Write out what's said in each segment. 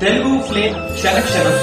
Telugu flame క్షణక్షణం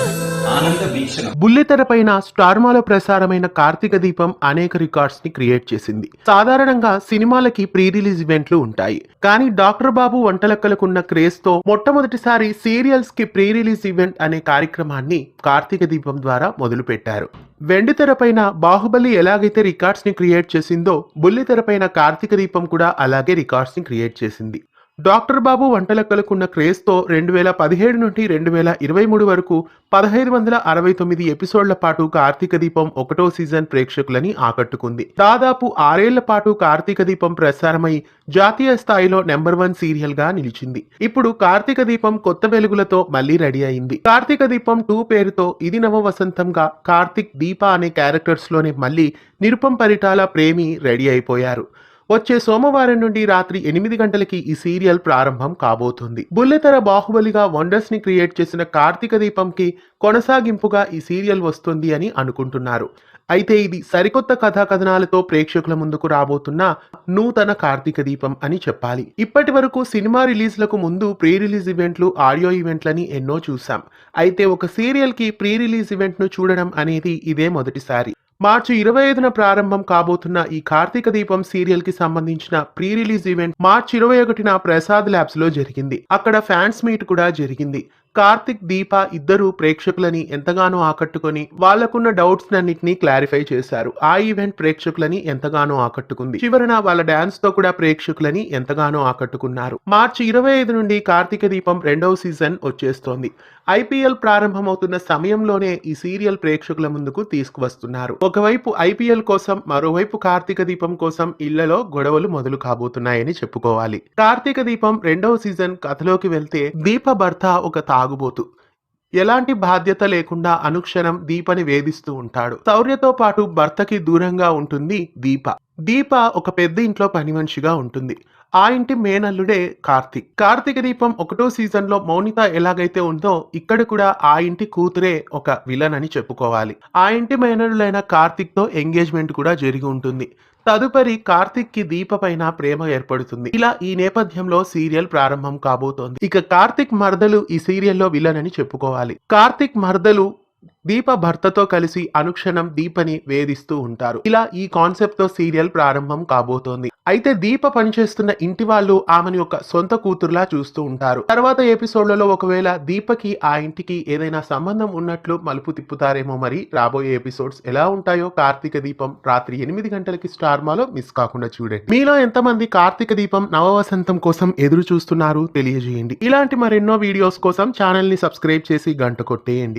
ఆనంద వీక్షణం. బుల్లితెరపైన స్టార్మాలో ప్రసారమైన కార్తీక దీపం అనేక రికార్డ్స్ ని క్రియేట్ చేసింది. సాధారణంగా సినిమాలకి ప్రీ రిలీజ్ ఈవెంట్లు ఉంటాయి, కానీ డాక్టర్ బాబు వంటలక్కలకున్న క్రేజ్ తో మొట్టమొదటిసారి సీరియల్స్ కి ప్రీ రిలీజ్ ఈవెంట్ అనే కార్యక్రమాన్ని కార్తీక దీపం ద్వారా మొదలు పెట్టారు. వెండితెరపైన బాహుబలి ఎలాగైతే రికార్డ్స్ ని క్రియేట్ చేసిందో, బుల్లితెరపైన కార్తీక దీపం కూడా అలాగే రికార్డ్స్ ని క్రియేట్ చేసింది. డాక్టర్ బాబు వంటలక్కలకున్న క్రేజ్తో 2017 నుండి 2023 వరకు 1569 ఎపిసోడ్ల పాటు కార్తీక దీపం 1వ సీజన్ ప్రేక్షకులని ఆకట్టుకుంది. దాదాపు 6 ఏళ్ల పాటు కార్తీక దీపం ప్రసారమై జాతీయ స్థాయిలో #1 సీరియల్ గా నిలిచింది. ఇప్పుడు కార్తీక దీపం కొత్త వెలుగులతో మళ్లీ రెడీ అయింది. కార్తీక దీపం 2 పేరుతో ఇది నవ వసంతంగా కార్తిక్, దీప అనే క్యారెక్టర్స్ లోనే మళ్లీ నిరుపం పరిటాల ప్రేమి రెడీ అయిపోయారు. వచ్చే సోమవారం నుండి రాత్రి 8 గంటలకి ఈ సీరియల్ ప్రారంభం కాబోతుంది. బుల్లితెర బాహుబలిగా వండర్స్ ని క్రియేట్ చేసిన కార్తీక దీపంకి కొనసాగింపుగా ఈ సీరియల్ వస్తుంది అని అనుకుంటున్నారు. అయితే ఇది సరికొత్త కథా కథనాలతో ప్రేక్షకుల ముందుకు రాబోతున్న నూతన కార్తీక దీపం అని చెప్పాలి. ఇప్పటి వరకు సినిమా రిలీజ్లకు ముందు ప్రీ రిలీజ్ ఈవెంట్లు, ఆడియో ఈవెంట్లని ఎన్నో చూసాం. అయితే ఒక సీరియల్ కి ప్రీ రిలీజ్ ఈవెంట్ ను చూడడం అనేది ఇదే మొదటిసారి. మార్చి 25న ప్రారంభం కాబోతున్న ఈ కార్తీక దీపం సీరియల్ కి సంబంధించిన ప్రీ రిలీజ్ ఈవెంట్ మార్చి 21న ప్రసాద్ ల్యాబ్స్ లో జరిగింది. అక్కడ ఫ్యాన్స్ మీట్ కూడా జరిగింది. కార్తిక్, దీప ఇద్దరు ప్రేక్షకులని ఎంతగానో ఆకట్టుకొని వాళ్లకున్న డౌట్స్ అన్నిటినీ క్లారిఫై చేశారు. ఆ ఈవెంట్ ప్రేక్షకులని ఎంతగానో ఆకట్టుకుంది. చివరన వాళ్ళ డాన్స్ తో కూడా ప్రేక్షకులని ఎంతగానో ఆకట్టుకున్నారు. మార్చి 25 నుండి కార్తీక దీపం 2వ సీజన్ వచ్చేస్తోంది. ఐపీఎల్ ప్రారంభమవుతున్న సమయంలోనే ఈ సీరియల్ ప్రేక్షకుల ముందుకు తీసుకువస్తున్నారు. ఒకవైపు ఐపీఎల్ కోసం, మరోవైపు కార్తీక దీపం కోసం ఇళ్లలో గొడవలు మొదలు కాబోతున్నాయని చెప్పుకోవాలి. కార్తీక దీపం 2వ సీజన్ కథలోకి వెళ్తే, దీప భర్త ఒక తాగుబోతు. ఎలాంటి బాధ్యత లేకుండా అనుక్షణం దీపని వేధిస్తూ ఉంటాడు. శౌర్యతో పాటు భర్తకి దూరంగా ఉంటుంది దీప. దీప ఒక పెద్ద ఇంట్లో పని మనిషిగా ఉంటుంది. ఆ ఇంటి మేనల్లుడే కార్తిక్. కార్తీక దీపం 1వ సీజన్ లో మౌనిత ఎలాగైతే ఉందో, ఇక్కడ కూడా ఆ ఇంటి కూతురే ఒక విలన్ అని చెప్పుకోవాలి. ఆ ఇంటి మేనల్లుడైన కార్తిక్ తో ఎంగేజ్మెంట్ కూడా జరిగి ఉంటుంది. తదుపరి కార్తిక్ కి దీప పైన ప్రేమ ఏర్పడుతుంది. ఇలా ఈ నేపథ్యంలో సీరియల్ ప్రారంభం కాబోతోంది. ఇక కార్తిక్ మర్దలు ఈ సీరియల్లో విలన్ అని చెప్పుకోవాలి. కార్తిక్ మర్దలు దీప భర్తతో కలిసి అనుక్షణం దీపని వేధిస్తూ ఉంటారు. ఇలా ఈ కాన్సెప్ట్ తో సీరియల్ ప్రారంభం కాబోతోంది. అయితే దీప పనిచేస్తున్న ఇంటి వాళ్ళు ఆమెను ఒక సొంత కూతురులా చూస్తూ ఉంటారు. తర్వాత ఎపిసోడ్లలో ఒకవేళ దీపకి ఆ ఇంటికి ఏదైనా సంబంధం ఉన్నట్లు మలుపు తిప్పుతారేమో. మరి రాబోయే ఎపిసోడ్స్ ఎలా ఉంటాయో కార్తీక దీపం రాత్రి 8 గంటలకి స్టార్మాలో మిస్ కాకుండా చూడండి. మీలో ఎంతమంది కార్తీక దీపం నవవసంతం కోసం ఎదురు చూస్తున్నారు తెలియజేయండి. ఇలాంటి మరెన్నో వీడియోస్ కోసం ఛానల్ ని సబ్స్క్రైబ్ చేసి గంట కొట్టేయండి.